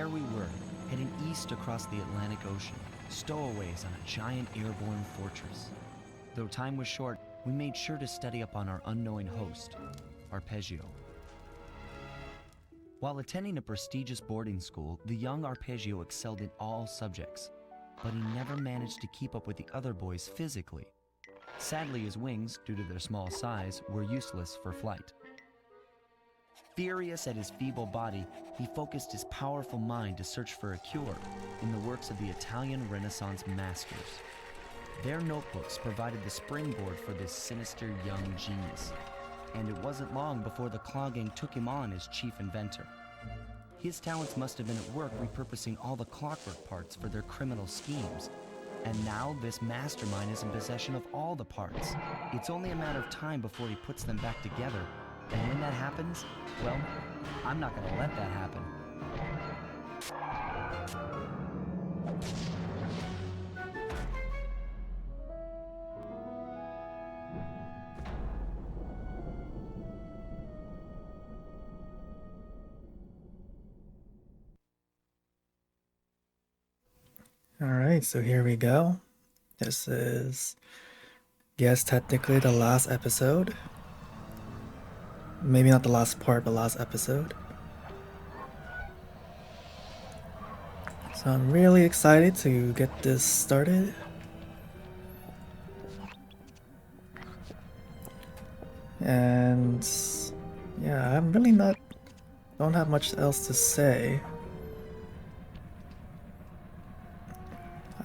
there we were, heading east across the Atlantic Ocean, stowaways on a giant airborne fortress. Though time was short, we made sure to study up on our unknowing host, Arpeggio. While attending a prestigious boarding school, the young Arpeggio excelled in all subjects, but he never managed to keep up with the other boys physically. Sadly, his wings, due to their small size, were useless for flight. Furious at his feeble body, he focused his powerful mind to search for a cure in the works of the Italian Renaissance masters. Their notebooks provided the springboard for this sinister young genius, and it wasn't long before the Klaww Gang took him on as chief inventor. His talents must have been at work repurposing all the Clockwerk parts for their criminal schemes, and now this mastermind is in possession of all the parts. It's only a matter of time before he puts them back together, and when that happens, well, I'm not gonna let that happen. Alright, so here we go. This is, yes, technically the last episode. Maybe not the last part, but last episode. So I'm really excited to get this started. And yeah, I'm really don't have much else to say.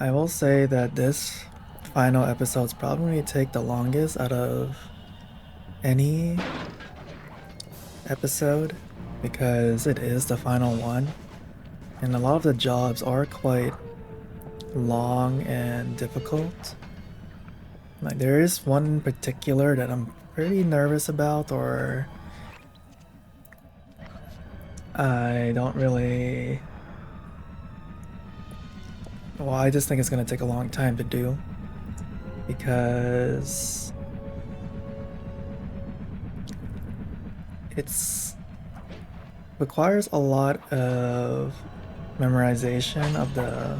I will say that this final episode's probably take the longest out of any episode because it is the final one, and a lot of the jobs are quite long and difficult. Like, there is one in particular that I'm pretty nervous about, or I don't really... Well, I just think it's gonna take a long time to do, because it's requires a lot of memorization of the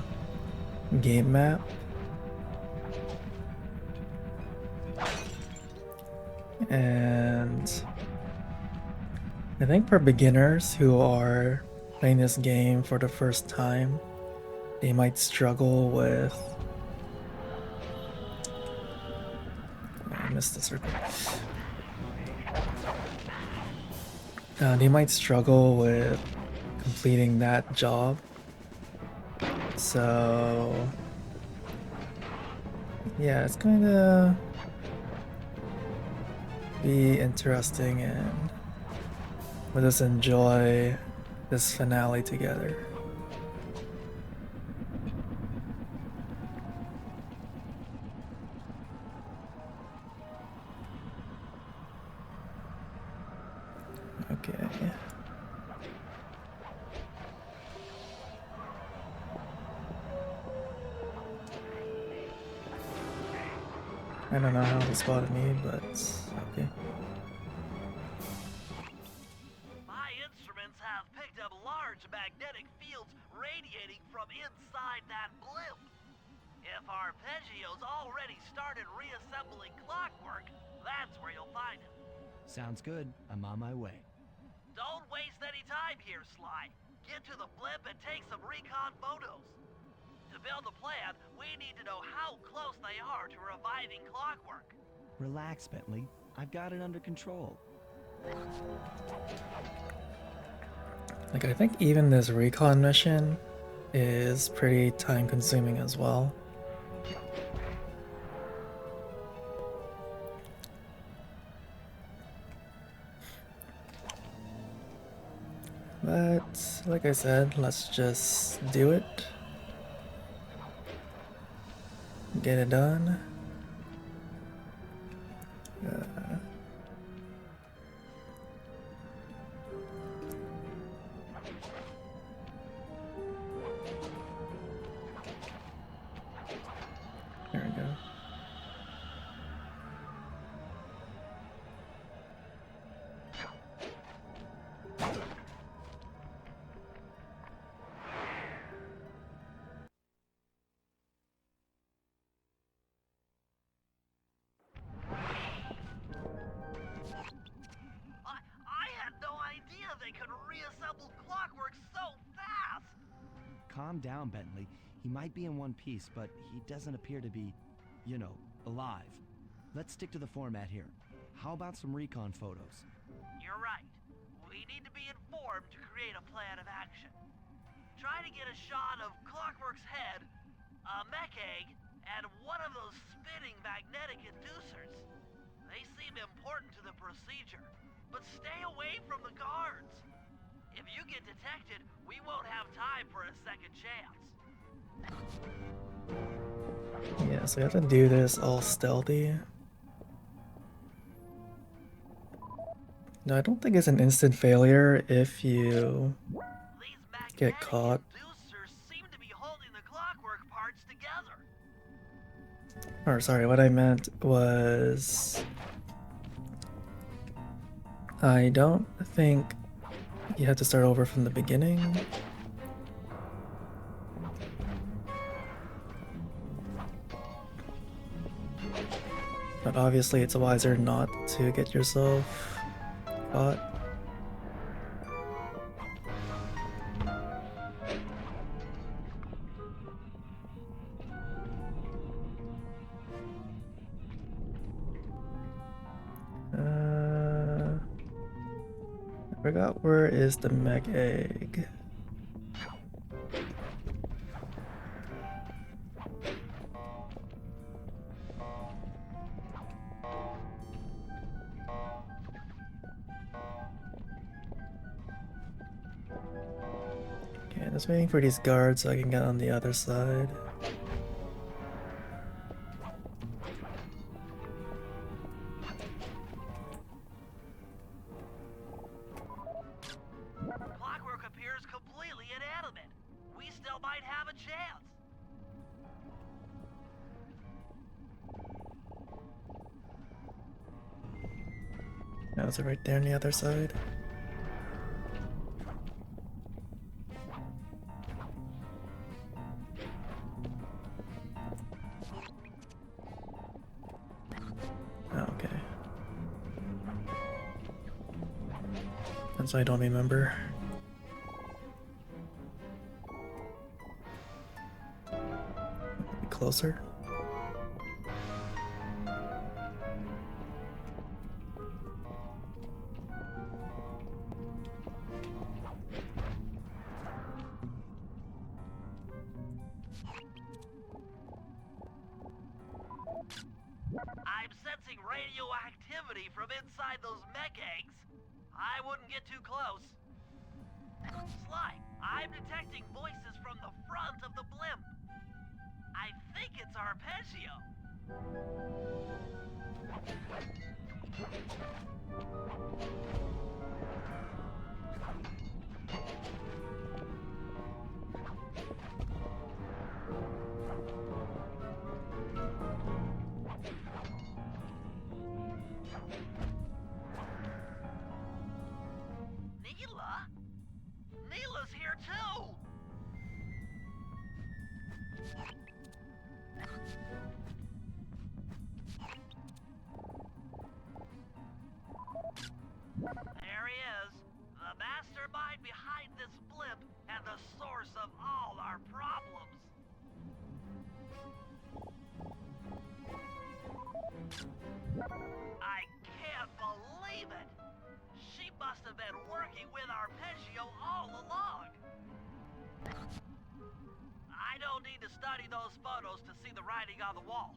game map. And I think for beginners who are playing this game for the first time, they might struggle with... I missed the circle. They might struggle with completing that job. So yeah, it's going to be interesting, and let us enjoy this finale together. Okay. I don't know how they spotted me, but okay. My instruments have picked up large magnetic fields radiating from inside that blimp. If Arpeggio's already started reassembling Clockwerk, that's where you'll find him. Sounds good. I'm on my way. Don't waste any time here, Sly. Get to the blimp and take some recon photos. To build a plan, we need to know how close they are to reviving Clockwerk. Relax, Bentley. I've got it under control. Like, I think even this recon mission is pretty time consuming as well. But like I said, let's just do it. Get it done. There we go. calm down, Bentley. He might be in one piece, but he doesn't appear to be, alive. Let's stick to the format here. How about some recon photos? You're right. We need to be informed to create a plan of action. Try to get a shot of Clockwerk's head, a mech egg, and one of those spinning magnetic inducers. They seem important to the procedure, but stay away from the guards. If you get detected, we won't have time for a second chance. Yeah, so you have to do this all stealthy. No, I don't think it's an instant failure if you These magnetic get caught. inducers seem to be holding the Clockwerk parts together. Or sorry, what I meant was I don't think you have to start over from the beginning. But obviously it's wiser not to get yourself caught. I forgot where is the mech egg. Okay, I'm just waiting for these guards so I can get on the other side. Clockwerk appears completely inanimate. We still might have a chance. Now is it right there on the other side? Oh, okay. That's why I don't remember. Closer. I'm sensing radioactivity from inside those mech eggs. I wouldn't get too close. Sly, I'm detecting voices from the front of the blimp. I think it's Arpeggio. Neela's here too! There he is, the mastermind behind this blimp and the source of all our problems. I can't believe it! She must have been working with Arpeggio all along. I don't need to study those photos to see the writing on the wall.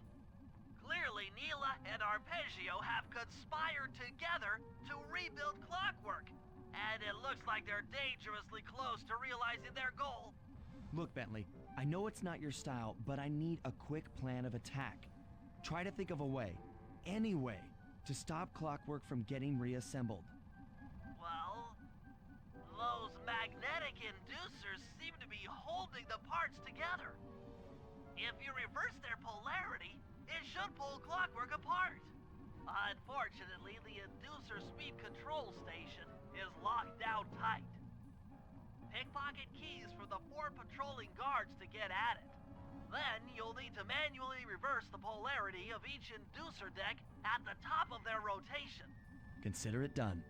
Clearly, Neela and Arpeggio have conspired together to rebuild Clockwerk, and it looks like they're dangerously close to realizing their goal. Look, Bentley, I know it's not your style, but I need a quick plan of attack. Try to think of a way, any way, to stop Clockwerk from getting reassembled. Well, those magnetic inducers seem to be holding the parts together. If you reverse their polarity, it should pull Clockwerk apart. Unfortunately, the inducer speed control station is locked down tight. Pickpocket keys for the 4 patrolling guards to get at it. Then you'll need to manually reverse the polarity of each inducer deck at the top of their rotation. Consider it done.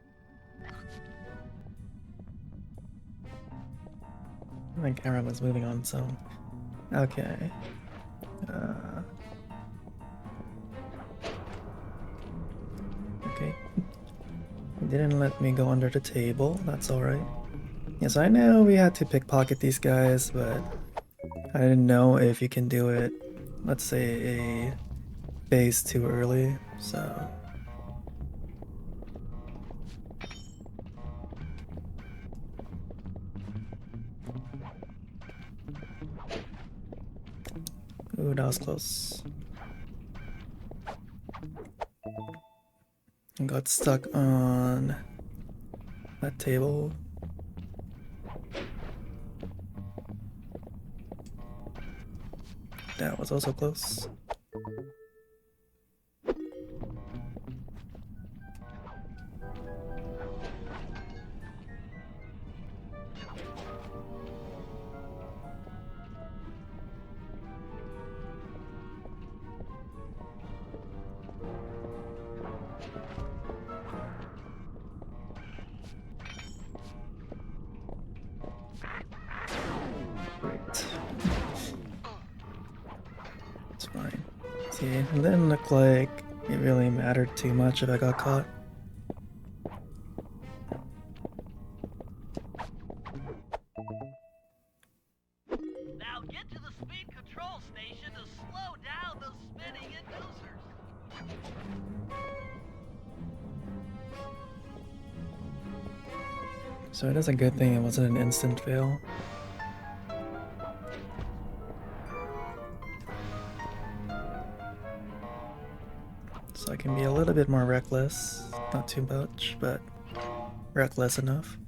My camera was moving on its own. Okay. Okay. It didn't let me go under the table. That's alright. Yes, I know we had to pickpocket these guys, but I didn't know if you can do it, let's say, a phase too early, so... Ooh, that was close. I got stuck on that table. That was also close. It's fine. See, it didn't look like it really mattered too much if I got caught. Now get to the speed control station to slow down the spinning inducers. So it is a good thing it wasn't an instant fail. So I can be a little bit more reckless. Not too much, but reckless enough.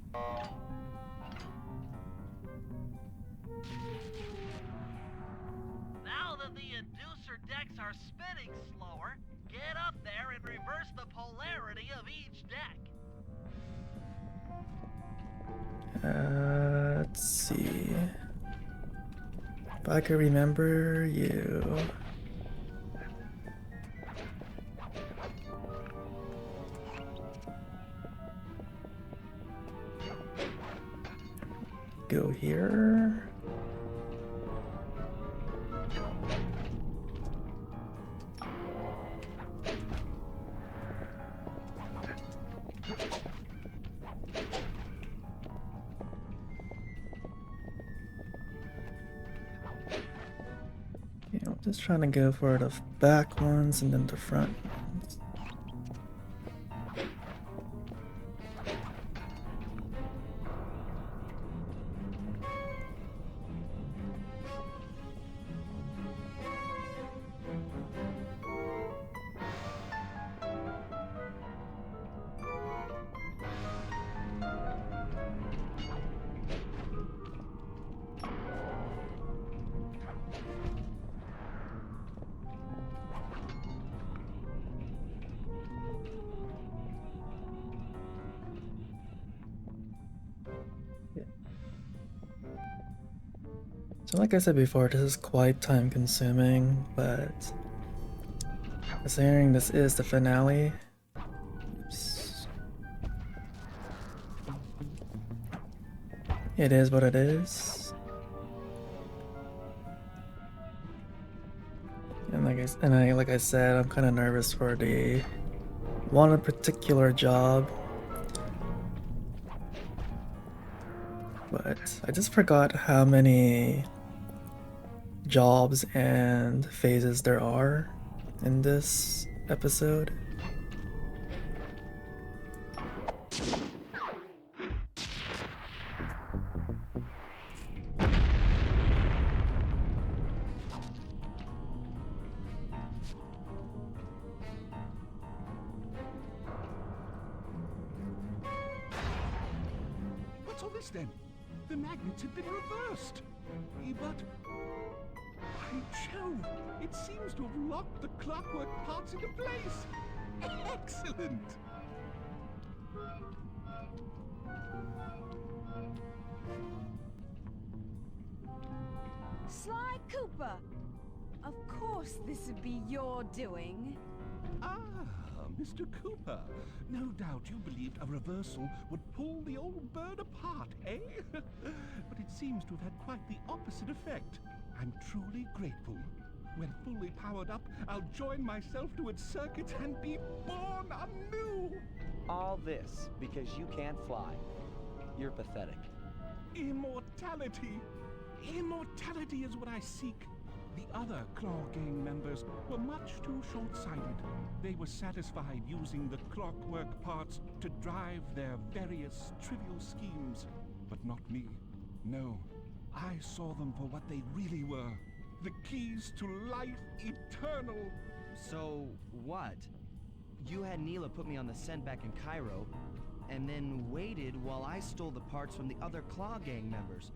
Now that the inducer decks are spinning slower, get up there and reverse the polarity of each deck. Let's see. If I could remember you. Go here. Yeah, I'm just trying to go for the back ones and then the front ones. So like I said before, this is quite time consuming, but considering this is the finale, oops, it is what it is. And like I said, I'm kind of nervous for the one particular job. But I just forgot how many jobs and phases there are in this episode. What's all this then? The magnets have been reversed. But by Jove, it seems to have locked the clockwork parts into place. Excellent. Sly Cooper! Of course this would be your doing. Ah, Mr. Cooper. No doubt you believed a reversal would pull the old bird apart, eh? But it seems to have had quite the opposite effect. I'm truly grateful. When fully powered up, I'll join myself to its circuit and be born anew! All this because you can't fly. You're pathetic. Immortality! Immortality is what I seek. The other Klaww Gang members were much too short-sighted. They were satisfied using the Clockwerk parts to drive their various trivial schemes. But not me. No, I saw them for what they really were. The keys to life eternal. So, what? You had Neela put me on the scent back in Cairo, and then waited while I stole the parts from the other Klaww Gang members,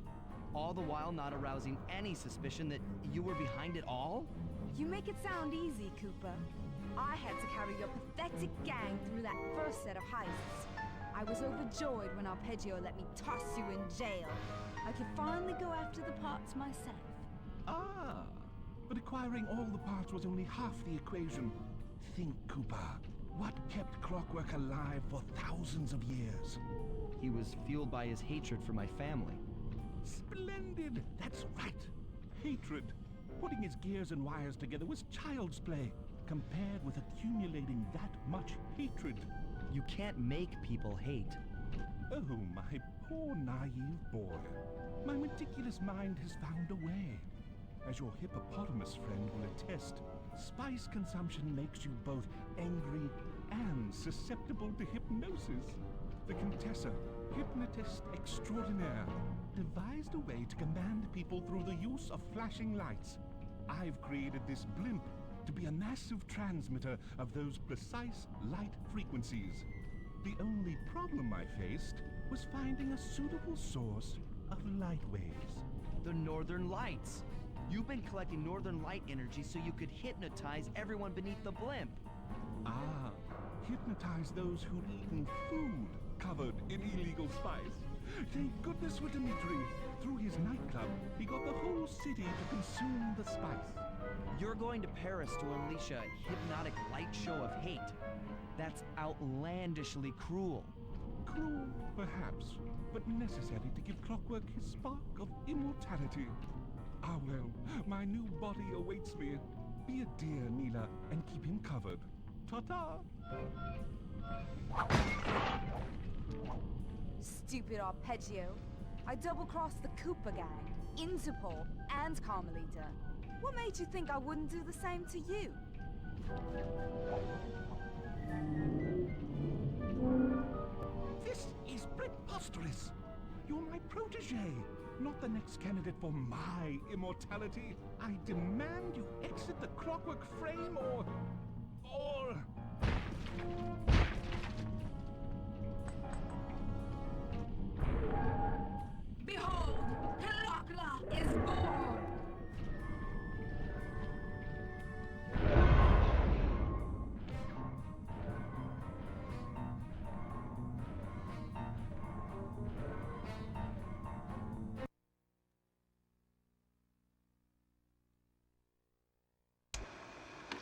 all the while not arousing any suspicion that you were behind it all? You make it sound easy, Cooper. I had to carry your pathetic gang through that first set of heists. I was overjoyed when Arpeggio let me toss you in jail. I could finally go after the parts myself. Ah, but acquiring all the parts was only half the equation. Think, Cooper. What kept Clockwerk alive for thousands of years? He was fueled by his hatred for my family. Splendid! That's right. Hatred. Putting his gears and wires together was child's play, compared with accumulating that much hatred. You can't make people hate. Oh, my poor naive boy. My meticulous mind has found a way. As your hippopotamus friend will attest, spice consumption makes you both angry and susceptible to hypnosis. The Contessa, hypnotist extraordinaire, devised a way to command people through the use of flashing lights. I've created this blimp to be a massive transmitter of those precise light frequencies. The only problem I faced was finding a suitable source of light waves. The Northern Lights. You've been collecting Northern Light energy so you could hypnotize everyone beneath the blimp. Ah, hypnotize those who'd eaten food covered in illegal spice. Thank goodness for Dimitri. Through his nightclub, he got the whole city to consume the spice. You're going to Paris to unleash a hypnotic light show of hate. That's outlandishly cruel. Cruel, perhaps, but necessary to give Clockwerk his spark of immortality. Ah well, my new body awaits me. Be a dear, Neela, and keep him covered. Ta-ta! Stupid Arpeggio. I double-crossed the Cooper Gang, Interpol, and Carmelita. What made you think I wouldn't do the same to you? This is preposterous! You're my protege, not the next candidate for my immortality. I demand you exit the Clockwerk frame or... Behold, Klaww is born!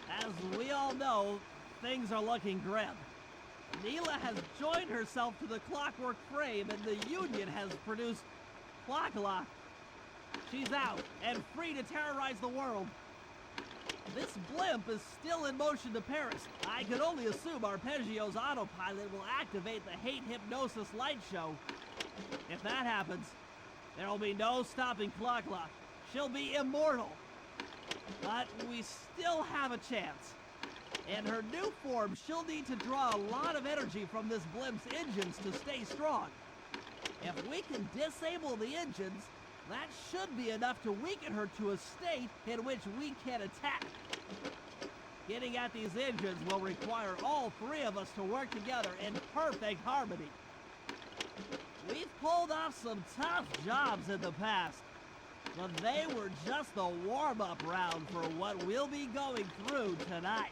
As we all know, things are looking grim. Neela has joined herself to the Clockwerk frame, and the Union has produced Klaww. She's out and free to terrorize the world. This blimp is still in motion to Paris. I can only assume Arpeggio's autopilot will activate the hate hypnosis light show. If that happens, there will be no stopping Klaww. She'll be immortal. But we still have a chance. In her new form, she'll need to draw a lot of energy from this blimp's engines to stay strong. If we can disable the engines, that should be enough to weaken her to a state in which we can attack. Getting at these engines will require all three of us to work together in perfect harmony. We've pulled off some tough jobs in the past, but they were just the warm-up round for what we'll be going through tonight.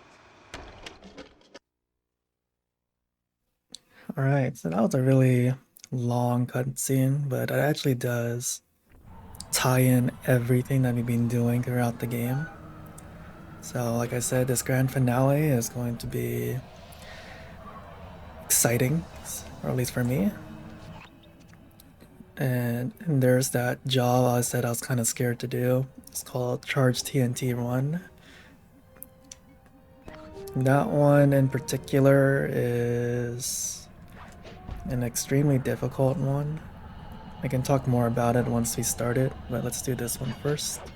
Alright, so that was a really long cutscene, but it actually does tie in everything that we've been doing throughout the game. So like I said, this grand finale is going to be exciting, or at least for me. And there's that job I said I was kind of scared to do. It's called Charge TNT Run. That one in particular is an extremely difficult one. I can talk more about it once we start it, but let's do this one first. To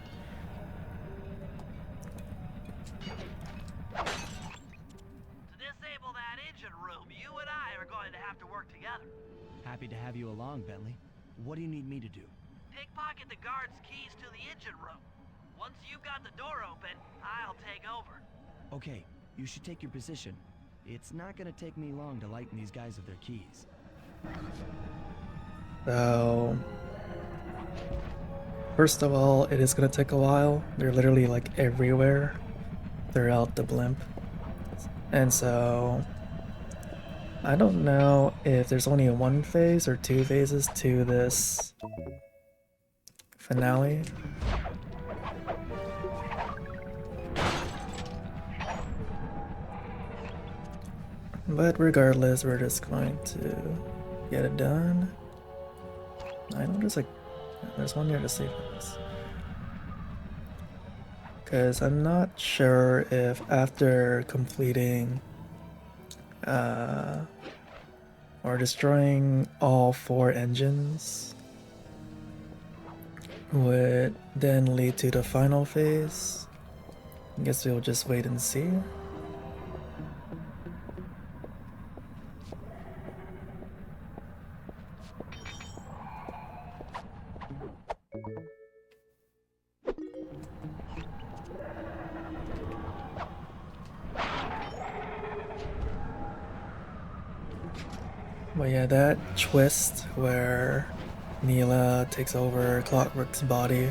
disable that engine room, you and I are going to have to work together. Happy to have you along, Bentley. What do you need me to do? Pickpocket the guard's keys to the engine room. Once you've got the door open, I'll take over. Okay, you should take your position. It's not gonna take me long to lighten these guys of their keys. So, first of all, it is gonna take a while. They're literally like everywhere throughout the blimp. And so, I don't know if there's only one phase or two phases to this finale. But regardless, we're just going to get it done. I know there's one here to save us. Because I'm not sure if after completing or destroying all 4 engines would then lead to the final phase. I guess we'll just wait and see. But yeah, that twist where Neela takes over Clockwerk's body.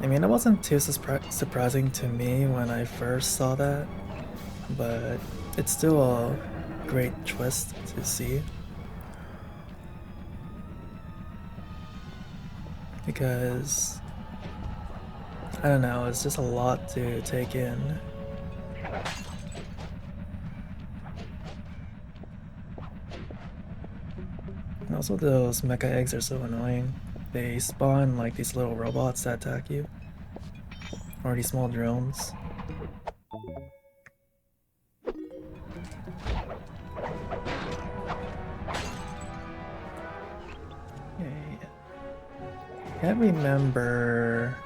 I mean, it wasn't too surprising to me when I first saw that, but it's still a great twist to see. Because, I don't know, it's just a lot to take in. And also those mecha eggs are so annoying. They spawn like these little robots that attack you. Or these small drones. Okay. Can't remember.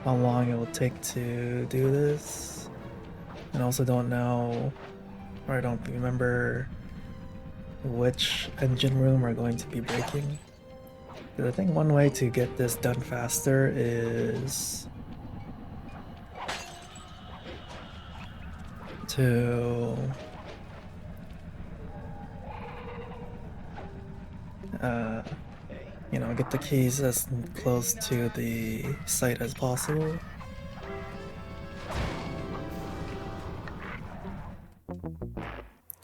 How long it will take to do this, and also don't know, or I don't remember which engine room we're going to be breaking. Because I think one way to get this done faster is to you know, get the keys as close to the site as possible.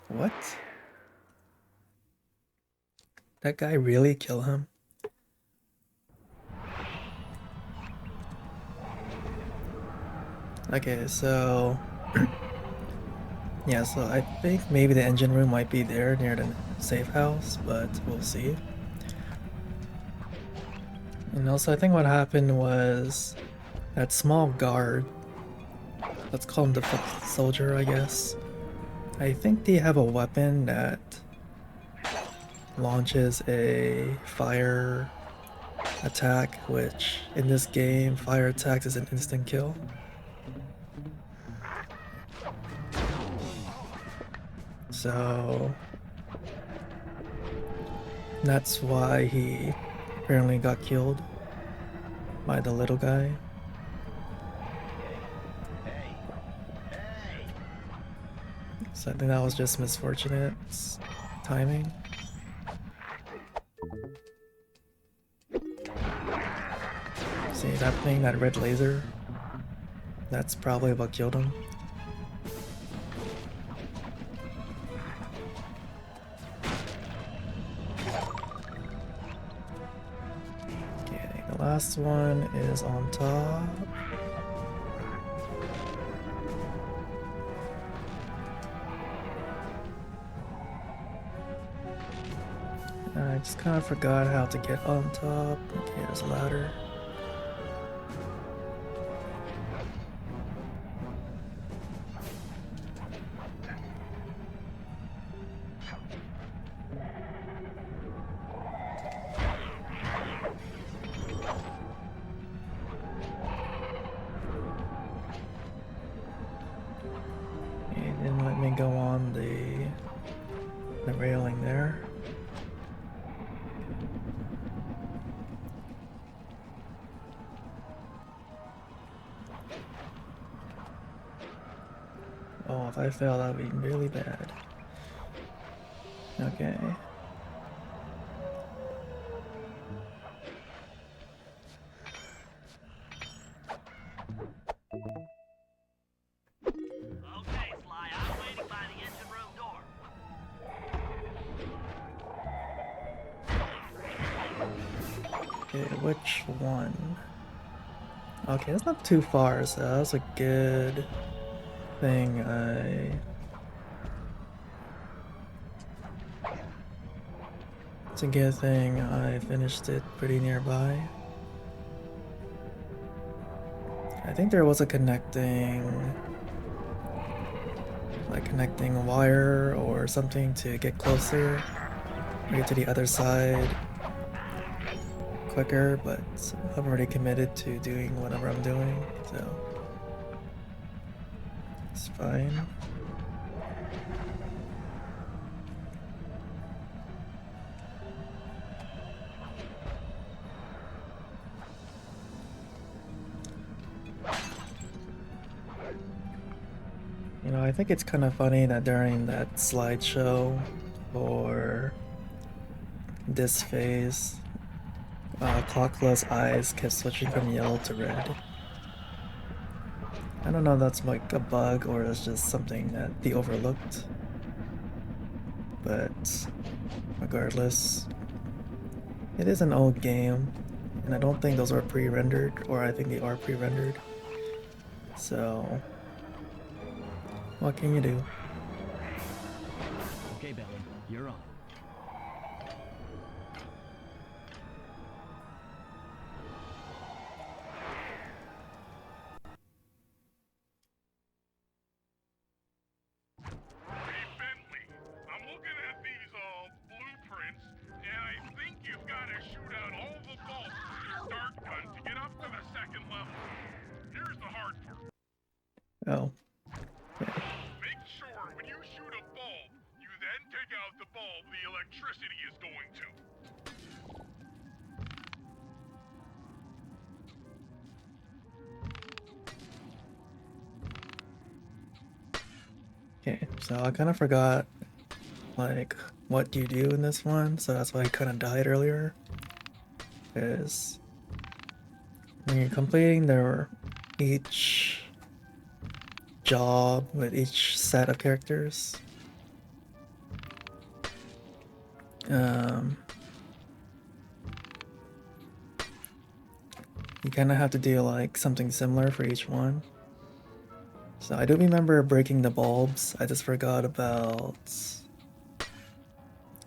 What? That guy really kill him? Okay, so yeah, so I think maybe the engine room might be there near the safe house, but we'll see. And also, I think what happened was that small guard, let's call him the foot soldier, I guess. I think they have a weapon that launches a fire attack, which in this game, fire attacks is an instant kill. So that's why he apparently got killed by the little guy. So I think that was just misfortunate timing. See that thing, that red laser? That's probably what killed him. last one is on top. I just kind of forgot how to get on top. Okay, there's a ladder. It didn't let me go on the railing there. Oh, if I fail, that would be really bad. Okay. Okay, Sly, I'm waiting by the engine room door. Okay, which one? Okay, that's not too far, so that's a good thing. It's a good thing I finished it pretty nearby. I think there was a connecting wire or something to get closer or get to the other side quicker, but I'm already committed to doing whatever I'm doing, so it's fine. You know, I think it's kind of funny that during that slideshow for this phase, Clocklow's eyes kept switching from yellow to red. I don't know if that's like a bug or it's just something that they overlooked. But regardless, it is an old game, and I don't think those are pre-rendered, or I think they are pre-rendered. So, what can you do? Okay, Bentley, you're on. Hey, Bentley, I'm looking at these blueprints, and I think you've got to shoot out all the bolts with your dart gun to get up to the second level. Here's the hard part. Oh. Make sure when you shoot a bulb, you then take out the bulb the electricity is going to. Okay, so I kind of forgot, like, what you do in this one, so that's why I kind of died earlier. Is when you're completing each job with each set of characters, you kind of have to do like something similar for each one. So I do remember breaking the bulbs. I just forgot about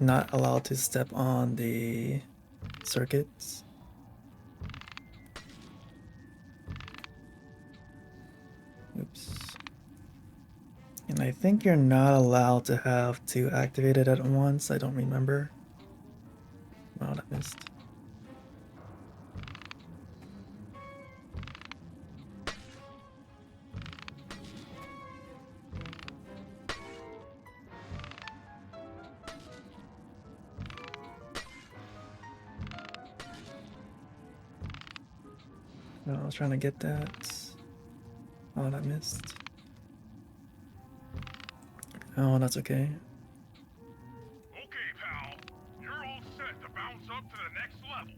not allowed to step on the circuits. Oops. And I think you're not allowed to have two activated at once. I don't remember. Wow, that missed. No, I was trying to get that. Oh, that missed. Oh, that's okay. Okay, pal. You're all set to bounce up to the next level.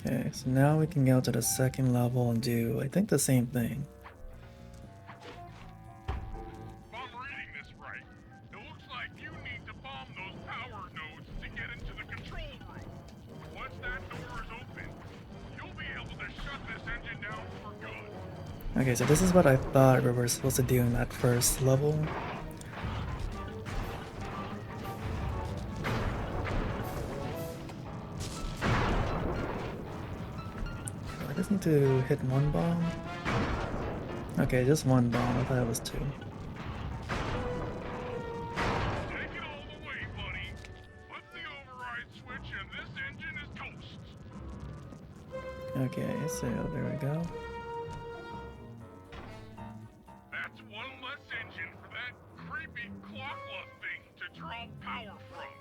Okay, so now we can go to the second level and do, I think, the same thing. If I'm reading this right, it looks like you need to bomb those power nodes to get into the control room. Once that door is open, Okay, so this is what I thought we were supposed to do in that first level. I just need to hit one bomb. Okay, just one bomb. I thought it was two. Take it all the way, buddy. Flip the override switch and this engine is toast. Okay, so there we go. That's one less engine for that creepy Klaww thing to draw power from.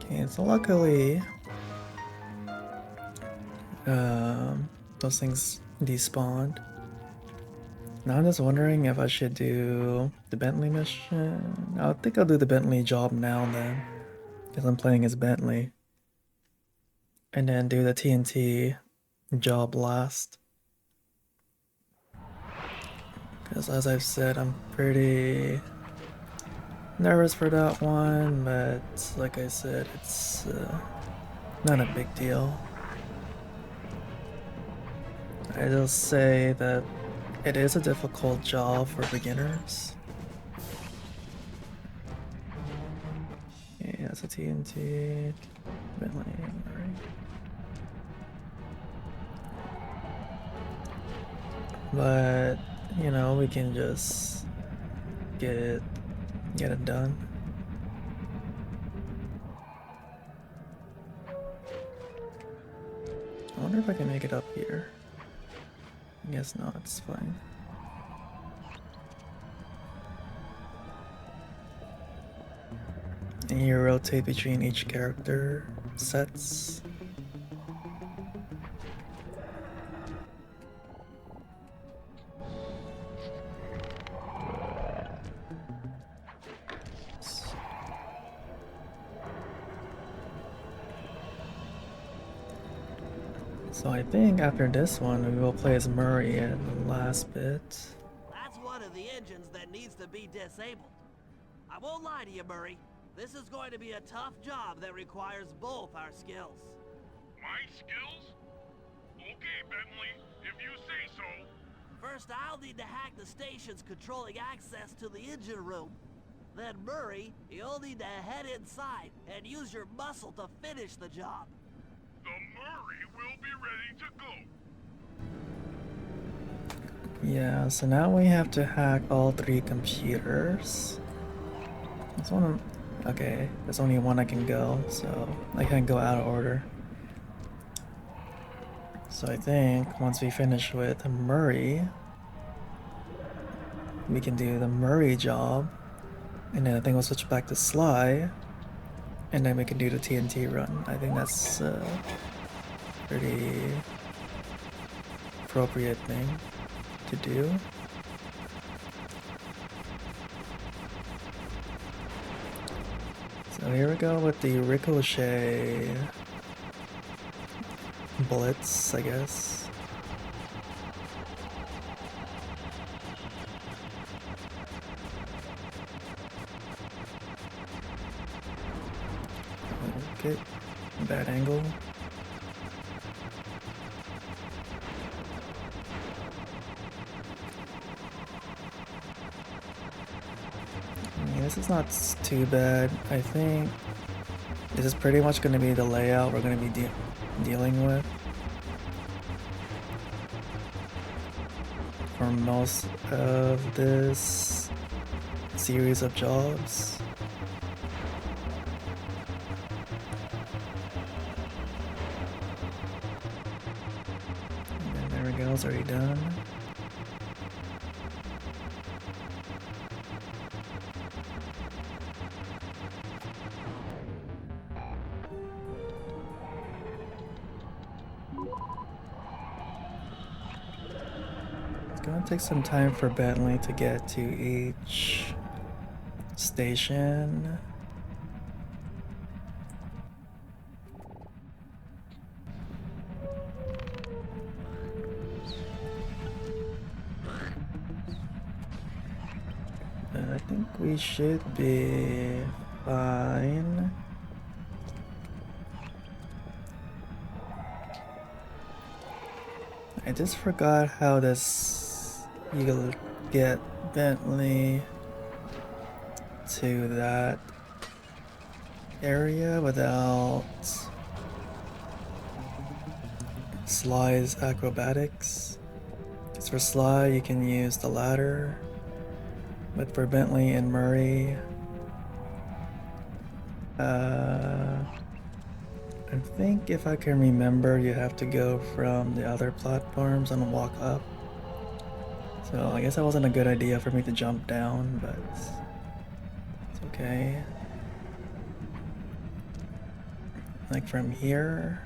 Okay, so luckily, those things despawned. Now I'm just wondering if I should do the Bentley mission. I think I'll do the Bentley job now then, because I'm playing as Bentley. And then do the TNT job last. Because as I've said, I'm pretty nervous for that one, but like I said, it's not a big deal. I just say that it is a difficult job for beginners. Yeah, that's a TNT. Bentley, right. But you know, we can just get it done. I wonder if I can make it up here. I guess not, it's fine. And you rotate between each character sets. So I think after this one, we will play as Murray at the last bit. That's one of the engines that needs to be disabled. I won't lie to you, Murray. This is going to be a tough job that requires both our skills. My skills? Okay, Bentley, if you say so. First, I'll need to hack the stations controlling access to the engine room. Then, Murray, you'll need to head inside and use your muscle to finish the job. The Murray will be ready to go. Yeah, so now we have to hack all three computers. There's one. Okay, there's only one I can go, so I can't go out of order. So I think once we finish with Murray, we can do the Murray job, and then I think we'll switch back to Sly, and then we can do the TNT run. I think that's pretty appropriate thing to do. So here we go with the ricochet blitz, I guess. Okay, bad angle. Yeah, this is not too bad. I think this is pretty much going to be the layout we're going to be dealing with for most of this series of jobs. And there we go, it's already done. It's gonna take some time for Bentley to get to each station. But I think we we should be fine. I just forgot how this you'll get Bentley to that area without Sly's acrobatics. Because for Sly you can use the ladder, but for Bentley and Murray, I think if I can remember, you have to go from the other platforms and walk up. So I guess that wasn't a good idea for me to jump down, but it's okay. Like from here.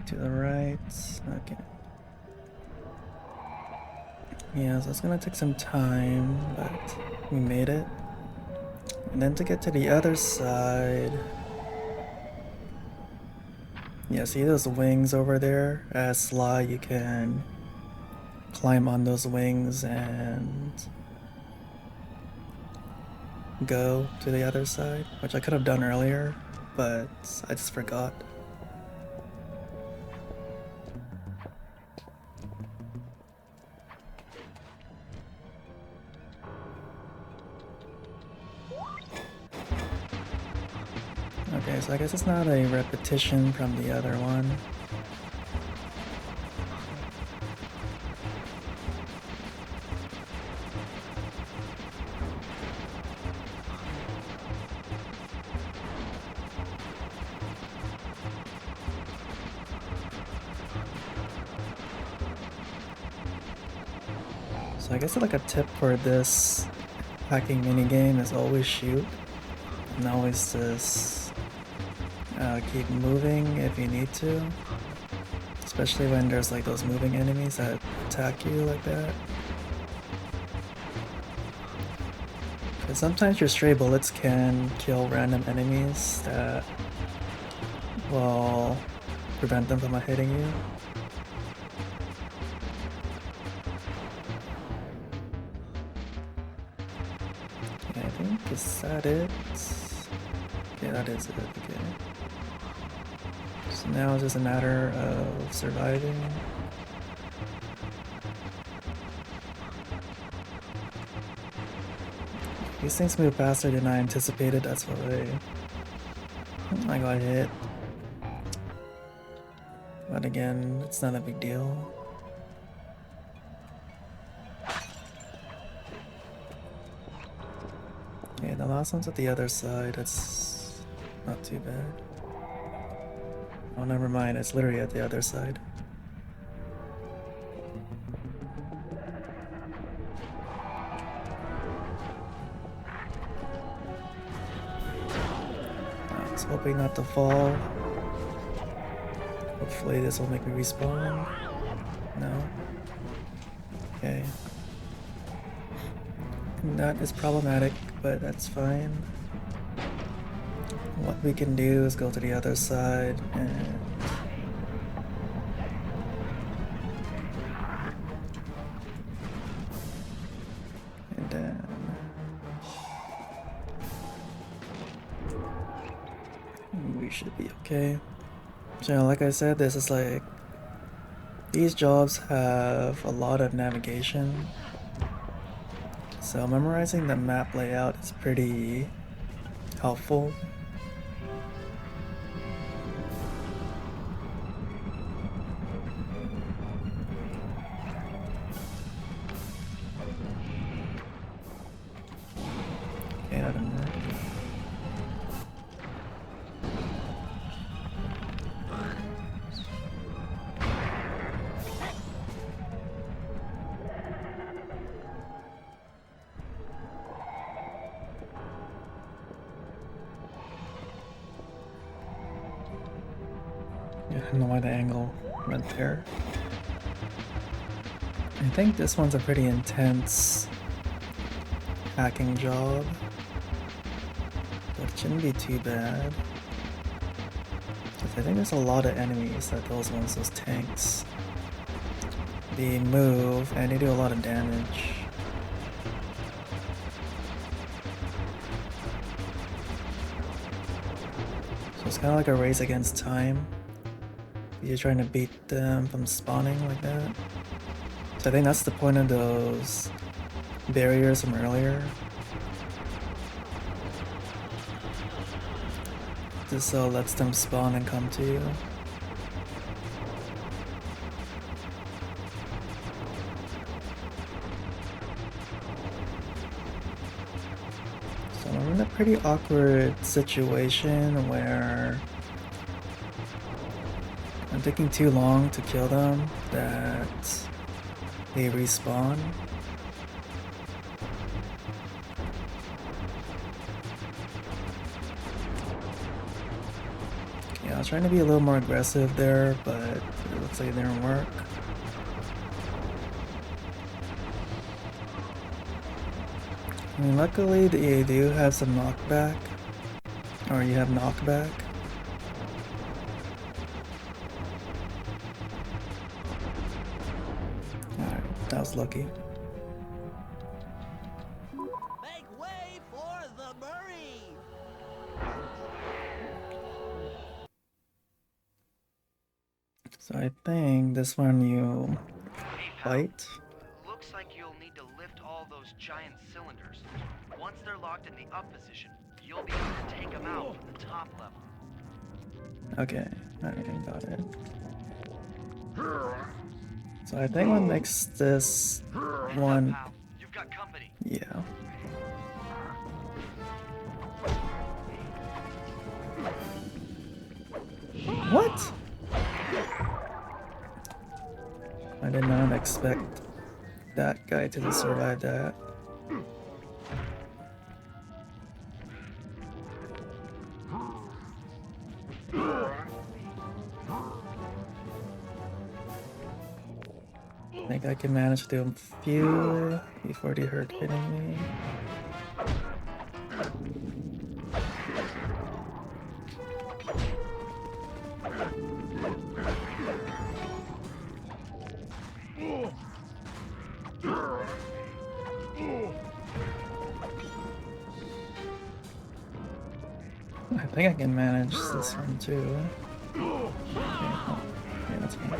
To the right. Okay. Yeah, so it's gonna take some time, but we made it. And then to get to the other side. Yeah, see those wings over there? As Sly, you can climb on those wings and go to the other side, which I could have done earlier, but I just forgot. Okay, so I guess it's not a repetition from the other one. So I guess like a tip for this hacking minigame is always shoot, and always just keep moving if you need to, especially when there's like those moving enemies that attack you like that. Because sometimes your stray bullets can kill random enemies that will prevent them from hitting you. Okay, I think, is that it? Yeah, that is it. Okay. So now it's just a matter of surviving. These things move faster than I anticipated, that's why I got hit. But again, it's not a big deal. Okay, the last one's at the other side, that's not too bad. Oh, never mind, it's literally at the other side. I was hoping not to fall. Hopefully this will make me respawn. No. Okay. That is problematic, but that's fine. What we can do is go to the other side and then we should be okay. So like I said, this is like, these jobs have a lot of navigation, so memorizing the map layout is pretty helpful. don't know why the angle went there. I think this one's a pretty intense hacking job, but it shouldn't be too bad. I think there's a lot of enemies that those tanks. They move and they do a lot of damage. So it's kind of like a race against time. You're trying to beat them from spawning like that. So I think that's the point of those barriers from earlier. This lets them spawn and come to you. So I'm in a pretty awkward situation where I'm taking too long to kill them that they respawn. I was trying to be a little more aggressive there, but it looks like it didn't work. I mean, luckily you do have some knockback, or you have knockback. Alright, that was lucky. Make way for the Murray! So I think this one you fight. Looks like you'll need to lift all those giant cylinders. Once they're locked in the up position, you'll be able to take them out from the top level. Okay, alright, got it. So I think what makes this one... You've got company. Yeah. What? I did not expect that guy to survive that. I think I can manage to do a few before they hurt hitting me. I think I can manage this one too. Okay, oh, yeah, that's fine.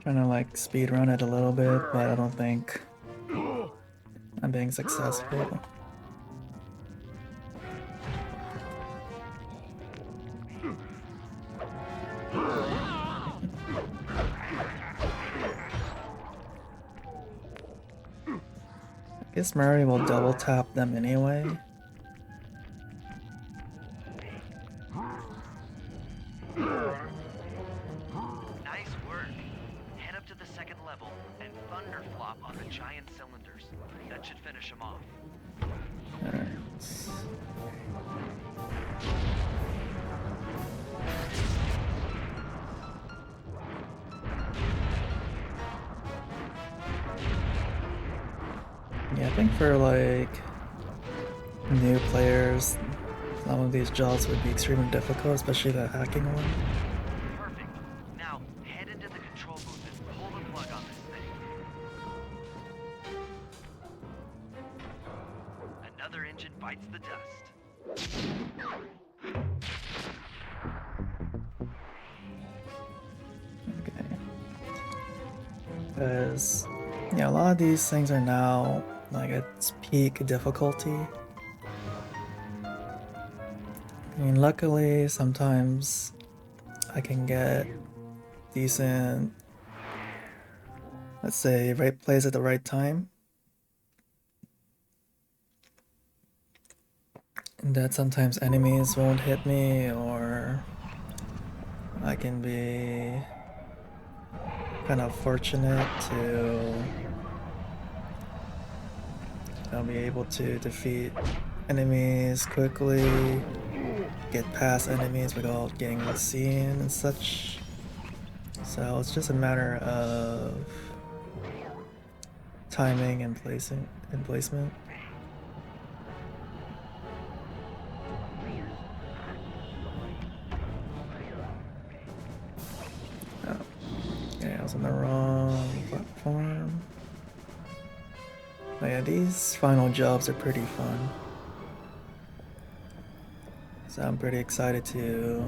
Trying to like speed run it a little bit, but I don't think I'm being successful. I guess Murray will double tap them anyway. Nice work. Head up to the second level and thunder flop on the giant cylinders. That should finish them off. Alright. Yeah, I think for like new players, some of these jobs would be extremely difficult, especially the hacking one. Perfect. Now, head into the control booth and pull the plug on this thing. Another engine bites the dust. Okay. Because, yeah, a lot of these things are now like at peak difficulty. I mean, luckily, sometimes I can get decent, let's say, right plays at the right time. And that sometimes enemies won't hit me, or I can be kind of fortunate to be able to defeat enemies quickly, get past enemies without getting seen and such. So it's just a matter of timing and placement. Oh, okay, I was on the wrong platform. Oh yeah, these final jobs are pretty fun. So I'm pretty excited to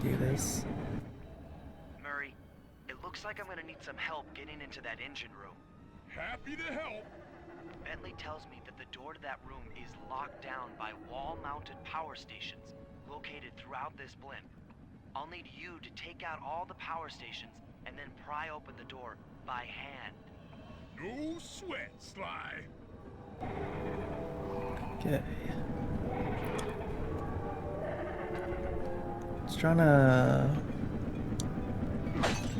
do this. Murray, it looks like I'm gonna need some help getting into that engine room. Happy to help. Bentley tells me that the door to that room is locked down by wall-mounted power stations located throughout this blimp. I'll need you to take out all the power stations and then pry open the door by hand. No sweat, Sly. Okay. Just trying to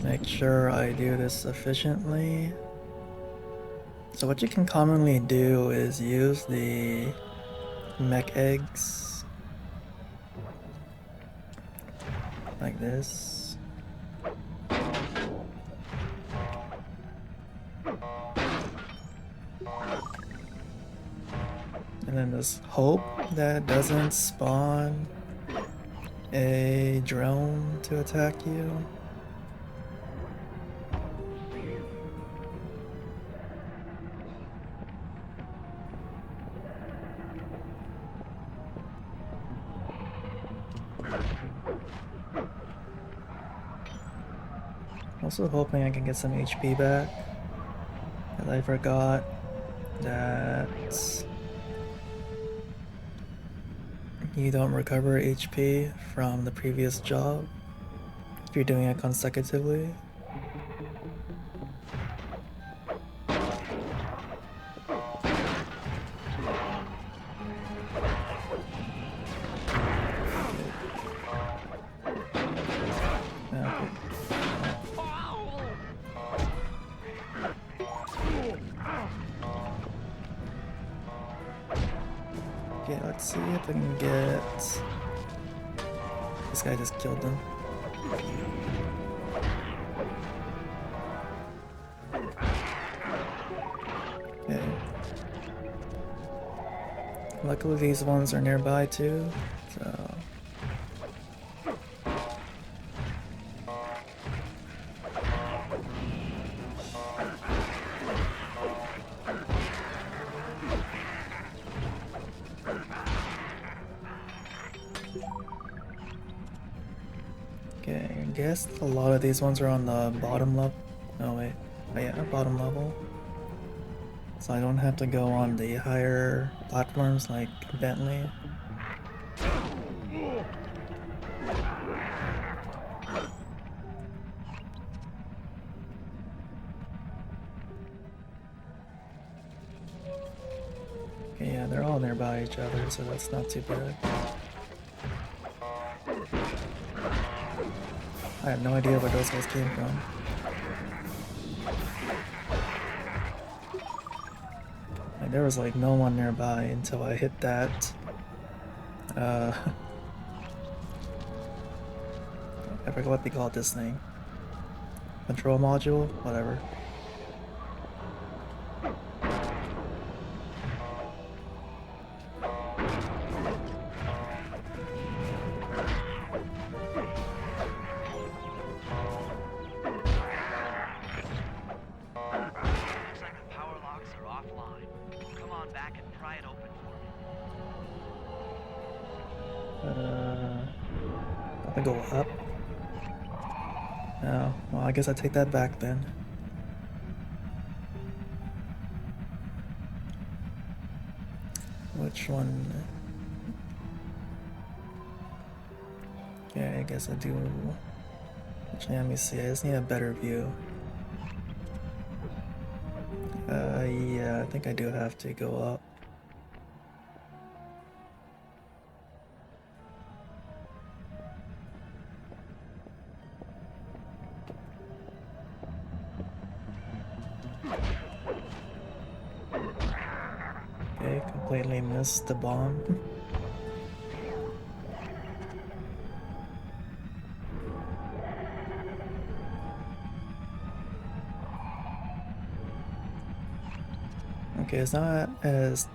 make sure I do this efficiently. So what you can commonly do is use the mech eggs like this. And then just hope that it doesn't spawn a drone to attack you. Also hoping I can get some HP back. And I forgot that you don't recover HP from the previous job if you're doing it consecutively. Okay, let's see if I can get... This guy just killed them. Okay. Luckily these ones are nearby too, so... Okay, I guess a lot of these ones are on the bottom level. Oh wait, oh yeah, bottom level. So I don't have to go on the higher platforms like Bentley. Okay, yeah, they're all nearby each other, so that's not too bad. I have no idea where those guys came from. Like, there was like no one nearby until I hit that. I forgot what they call this thing. Control module? Whatever. I go up. Oh, well, I guess I take that back then. Which one? Yeah, I guess I do. Actually, let me see. I just need a better view. Yeah, I think I do have to go up. Okay, completely missed the bomb. Okay, it's not as...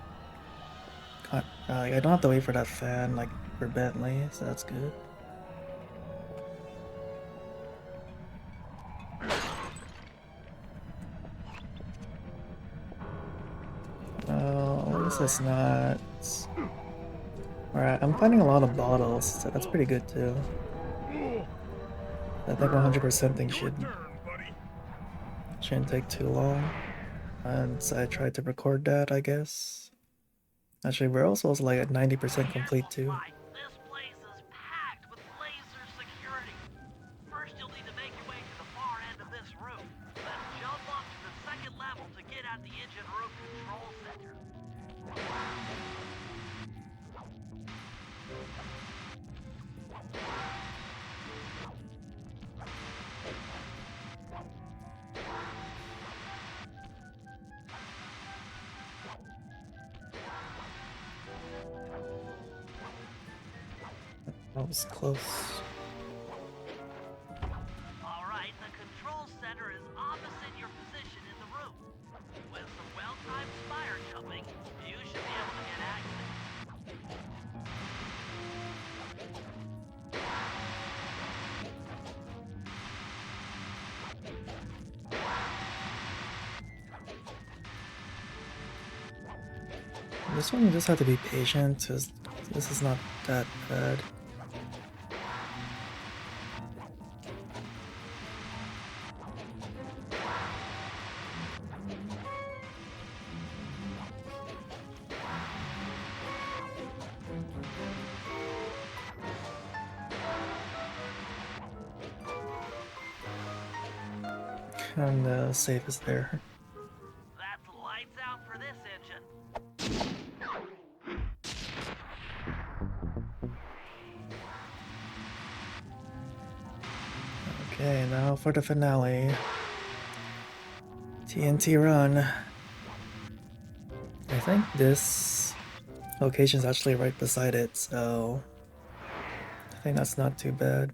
I don't have to wait for that fan like for Bentley, so that's good. Well, this is not... Alright, I'm finding a lot of bottles, so that's pretty good too. I think 100% thing shouldn't take too long. And so I tried to record that, I guess. Actually, we're also like at 90% complete too. This place is packed with laser security. First, you'll need to make your way to the far end of this room. Then jump up to the second level to get at the engine room control center. That was close. Alright, the control center is opposite your position in the room. With some well-timed spire jumping, you should be able to get access. This one you just have to be patient, because this is not that bad. And the safe is there. That's lights out for this engine. Okay, now for the finale. TNT run. I think this location is actually right beside it, so I think that's not too bad.